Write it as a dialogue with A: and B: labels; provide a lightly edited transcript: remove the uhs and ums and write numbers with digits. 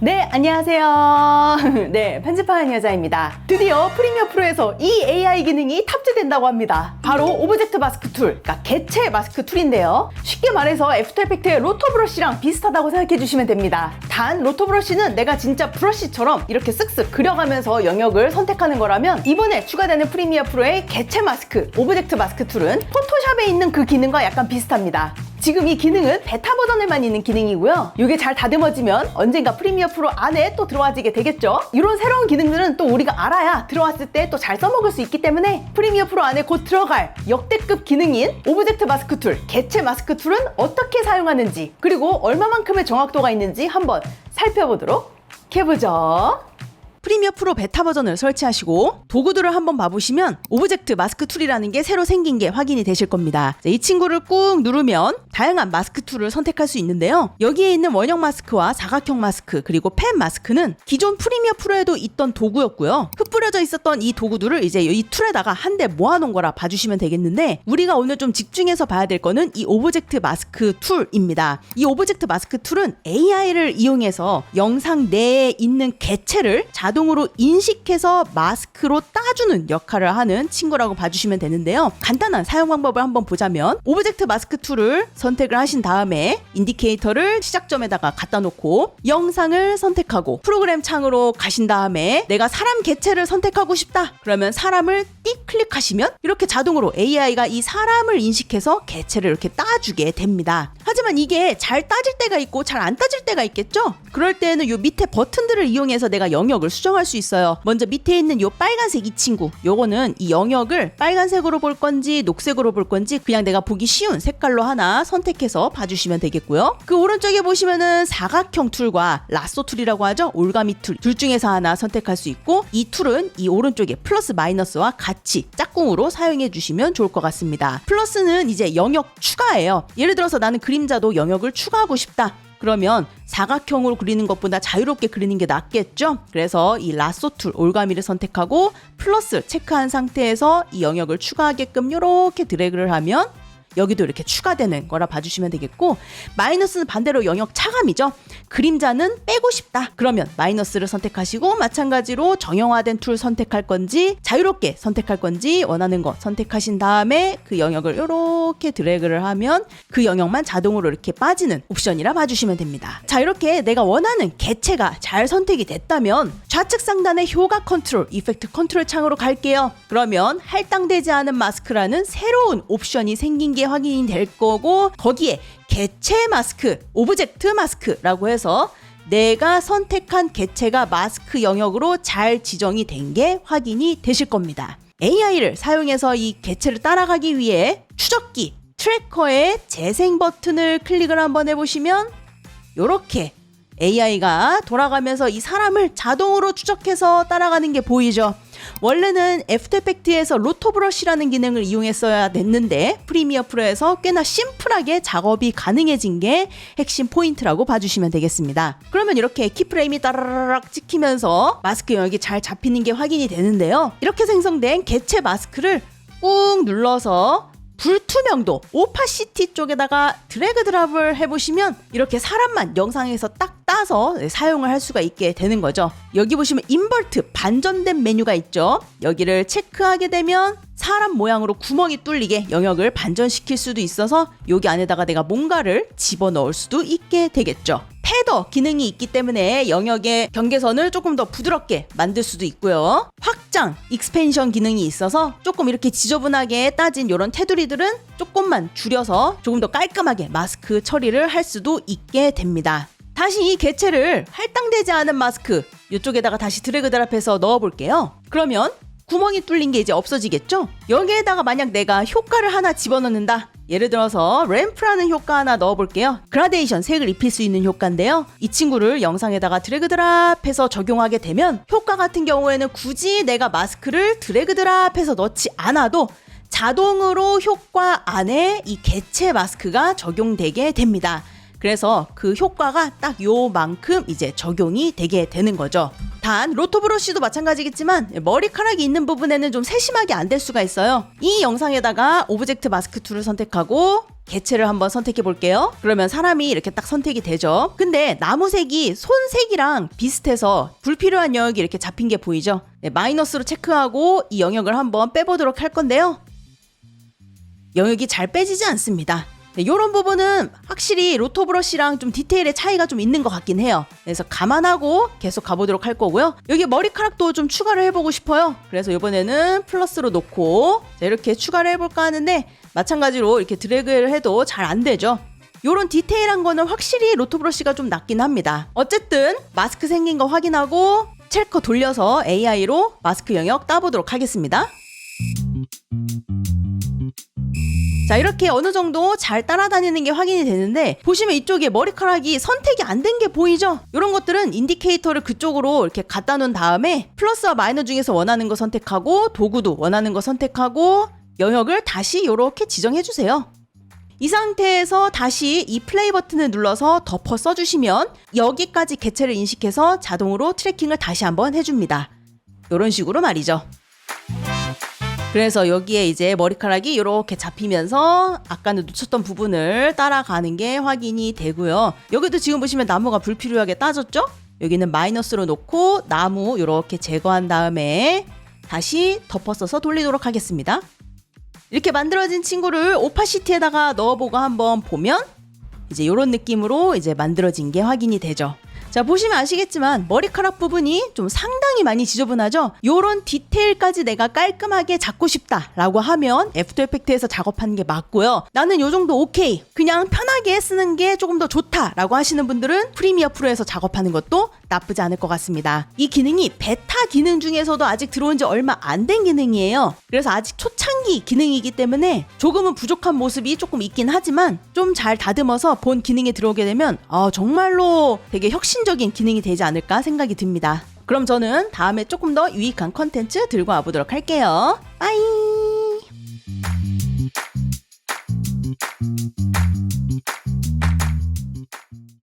A: 네, 안녕하세요. 네, 편집하는 여자입니다. 드디어 프리미어 프로에서 이 AI 기능이 탑재된다고 합니다. 바로 오브젝트 마스크 툴, 그러니까 개체 마스크 툴인데요. 쉽게 말해서 애프터 이펙트의 로터 브러쉬랑 비슷하다고 생각해 주시면 됩니다. 단 로터 브러쉬는 내가 진짜 브러쉬처럼 이렇게 쓱쓱 그려가면서 영역을 선택하는 거라면, 이번에 추가되는 프리미어 프로의 개체 마스크, 오브젝트 마스크 툴은 포토샵에 있는 그 기능과 약간 비슷합니다. 지금 이 기능은 베타 버전에만 있는 기능이고요. 이게 잘 다듬어지면 언젠가 프리미어 프로 안에 또 들어와지게 되겠죠. 이런 새로운 기능들은 또 우리가 알아야 들어왔을 때 또 잘 써먹을 수 있기 때문에 프리미어 프로 안에 곧 들어갈 역대급 기능인 오브젝트 마스크 툴, 개체 마스크 툴은 어떻게 사용하는지, 그리고 얼마만큼의 정확도가 있는지 한번 살펴보도록 해보죠. 프리미어 프로 베타 버전을 설치하시고 도구들을 한번 봐보시면 오브젝트 마스크 툴이라는 게 새로 생긴 게 확인이 되실 겁니다. 이 친구를 꾹 누르면 다양한 마스크 툴을 선택할 수 있는데요. 여기에 있는 원형 마스크와 사각형 마스크, 그리고 펜 마스크는 기존 프리미어 프로에도 있던 도구였고요. 흩뿌려져 있었던 이 도구들을 이제 이 툴에다가 한데 모아놓은 거라 봐주시면 되겠는데, 우리가 오늘 좀 집중해서 봐야 될 거는 이 오브젝트 마스크 툴입니다. 이 오브젝트 마스크 툴은 AI를 이용해서 영상 내에 있는 개체를 자동으로 인식해서 마스크로 따주는 역할을 하는 친구라고 봐주시면 되는데요. 간단한 사용 방법을 한번 보자면, 오브젝트 마스크 툴을 선택을 하신 다음에 인디케이터를 시작점에다가 갖다 놓고 영상을 선택하고 프로그램 창으로 가신 다음에 내가 사람 개체를 선택하고 싶다 그러면 사람을 띡 클릭하시면 이렇게 자동으로 AI가 이 사람을 인식해서 개체를 이렇게 따주게 됩니다. 하지만 이게 잘 따질 때가 있고 잘 안 따질 때가 있겠죠? 그럴 때는 요 밑에 버튼들을 이용해서 내가 영역을 수정할 수 있어요. 먼저 밑에 있는 요 빨간색 이 친구, 요거는 이 영역을 빨간색으로 볼 건지 녹색으로 볼 건지 그냥 내가 보기 쉬운 색깔로 하나 선택해서 봐주시면 되겠고요. 그 오른쪽에 보시면은 사각형 툴과 라쏘 툴이라고 하죠. 올가미 툴, 둘 중에서 하나 선택할 수 있고, 이 툴은 이 오른쪽에 플러스 마이너스와 같이 짝꿍으로 사용해 주시면 좋을 것 같습니다. 플러스는 이제 영역 추가예요. 예를 들어서 나는 그림자도 영역을 추가하고 싶다 그러면 사각형으로 그리는 것보다 자유롭게 그리는 게 낫겠죠? 그래서 이 라쏘 툴, 올가미를 선택하고 플러스 체크한 상태에서 이 영역을 추가하게끔 이렇게 드래그를 하면 여기도 이렇게 추가되는 거라 봐주시면 되겠고, 마이너스는 반대로 영역 차감이죠. 그림자는 빼고 싶다 그러면 마이너스를 선택하시고, 마찬가지로 정형화된 툴 선택할 건지 자유롭게 선택할 건지 원하는 거 선택하신 다음에 그 영역을 이렇게 드래그를 하면 그 영역만 자동으로 이렇게 빠지는 옵션이라 봐주시면 됩니다. 자, 이렇게 내가 원하는 개체가 잘 선택이 됐다면 좌측 상단의 효과 컨트롤, 이펙트 컨트롤 창으로 갈게요. 그러면 할당되지 않은 마스크라는 새로운 옵션이 생긴 게 확인이 될 거고, 거기에 개체 마스크, 오브젝트 마스크라고 해서 내가 선택한 개체가 마스크 영역으로 잘 지정이 된 게 확인이 되실 겁니다. AI를 사용해서 이 개체를 따라가기 위해 추적기, 트래커의 재생 버튼을 클릭을 한번 해보시면 이렇게 AI가 돌아가면서 이 사람을 자동으로 추적해서 따라가는 게 보이죠? 원래는 애프터 이펙트에서 로터 브러쉬라는 기능을 이용했어야 됐는데 프리미어 프로에서 꽤나 심플하게 작업이 가능해진 게 핵심 포인트라고 봐주시면 되겠습니다. 그러면 이렇게 키프레임이 따라락 찍히면서 마스크 영역이 잘 잡히는 게 확인이 되는데요. 이렇게 생성된 개체 마스크를 꾹 눌러서 불투명도, 오파시티 쪽에다가 드래그 드랍을 해보시면 이렇게 사람만 영상에서 딱 따서 사용을 할 수가 있게 되는 거죠. 여기 보시면 인버트, 반전된 메뉴가 있죠. 여기를 체크하게 되면 사람 모양으로 구멍이 뚫리게 영역을 반전시킬 수도 있어서 여기 안에다가 내가 뭔가를 집어넣을 수도 있게 되겠죠. 패더 기능이 있기 때문에 영역의 경계선을 조금 더 부드럽게 만들 수도 있고요. 확장, 익스펜션 기능이 있어서 조금 이렇게 지저분하게 따진 이런 테두리들은 조금만 줄여서 조금 더 깔끔하게 마스크 처리를 할 수도 있게 됩니다. 다시 이 개체를 할당되지 않은 마스크 이쪽에다가 다시 드래그 드랍해서 넣어볼게요. 그러면 구멍이 뚫린 게 이제 없어지겠죠? 여기에다가 만약 내가 효과를 하나 집어넣는다. 예를 들어서 램프라는 효과 하나 넣어볼게요. 그라데이션, 색을 입힐 수 있는 효과인데요. 이 친구를 영상에다가 드래그 드랍해서 적용하게 되면 효과 같은 경우에는 굳이 내가 마스크를 드래그 드랍해서 넣지 않아도 자동으로 효과 안에 이 개체 마스크가 적용되게 됩니다. 그래서 그 효과가 딱 요만큼 이제 적용이 되게 되는 거죠. 단 로터 브러쉬도 마찬가지겠지만 머리카락이 있는 부분에는 좀 세심하게 안 될 수가 있어요. 이 영상에다가 오브젝트 마스크 툴을 선택하고
B: 개체를 한번 선택해 볼게요. 그러면 사람이 이렇게 딱 선택이 되죠. 근데 나무색이 손색이랑 비슷해서 불필요한 영역이 이렇게 잡힌 게 보이죠? 네, 마이너스로 체크하고 이 영역을 한번 빼보도록 할 건데요. 영역이 잘 빼지지 않습니다. 네, 이런 부분은 확실히 로토 브러쉬랑 좀 디테일의 차이가 좀 있는 것 같긴 해요. 그래서 감안하고 계속 가보도록 할 거고요. 여기 머리카락도 좀 추가를 해보고 싶어요. 그래서 이번에는 플러스로 놓고 자, 이렇게 추가를 해볼까 하는데 마찬가지로 이렇게 드래그를 해도 잘 안 되죠. 요런 디테일한 거는 확실히 로토 브러쉬가 좀 낫긴 합니다. 어쨌든 마스크 생긴 거 확인하고 첼커 돌려서 AI로 마스크 영역 따보도록 하겠습니다. 자, 이렇게 어느 정도 잘 따라다니는 게 확인이 되는데 보시면 이쪽에 머리카락이 선택이 안 된 게 보이죠? 이런 것들은 인디케이터를 그쪽으로 이렇게 갖다 놓은 다음에 플러스와 마이너 중에서 원하는 거 선택하고 도구도 원하는 거 선택하고 영역을 다시 이렇게 지정해 주세요. 이 상태에서 다시 이 플레이 버튼을 눌러서 덮어 써주시면 여기까지 개체를 인식해서 자동으로 트래킹을 다시 한번 해줍니다. 이런 식으로 말이죠. 그래서 여기에 이제 머리카락이 이렇게 잡히면서 아까는 놓쳤던 부분을 따라가는 게 확인이 되고요. 여기도 지금 보시면 나무가 불필요하게 따졌죠? 여기는 마이너스로 놓고 나무 이렇게 제거한 다음에 다시 덮어 써서 돌리도록 하겠습니다. 이렇게 만들어진 친구를 오파시티에다가 넣어보고 한번 보면 이제 이런 느낌으로 이제 만들어진 게 확인이 되죠. 자, 보시면 아시겠지만 머리카락 부분이 좀 상당히 많이 지저분하죠? 요런 디테일까지 내가 깔끔하게 잡고 싶다라고 하면 애프터 이펙트에서 작업하는 게 맞고요. 나는 요 정도 오케이, 그냥 편하게 쓰는 게 조금 더 좋다라고 하시는 분들은 프리미어 프로에서 작업하는 것도 나쁘지 않을 것 같습니다. 이 기능이 베타 기능 중에서도 아직 들어온 지 얼마 안 된 기능이에요. 그래서 아직 초창기 기능이기 때문에 조금은 부족한 모습이 조금 있긴 하지만 좀 잘 다듬어서 본 기능에 들어오게 되면 정말로 되게 혁신적인 기능이 되지 않을까 생각이 듭니다. 그럼 저는 다음에 조금 더 유익한 컨텐츠 들고 와보도록 할게요. 빠이!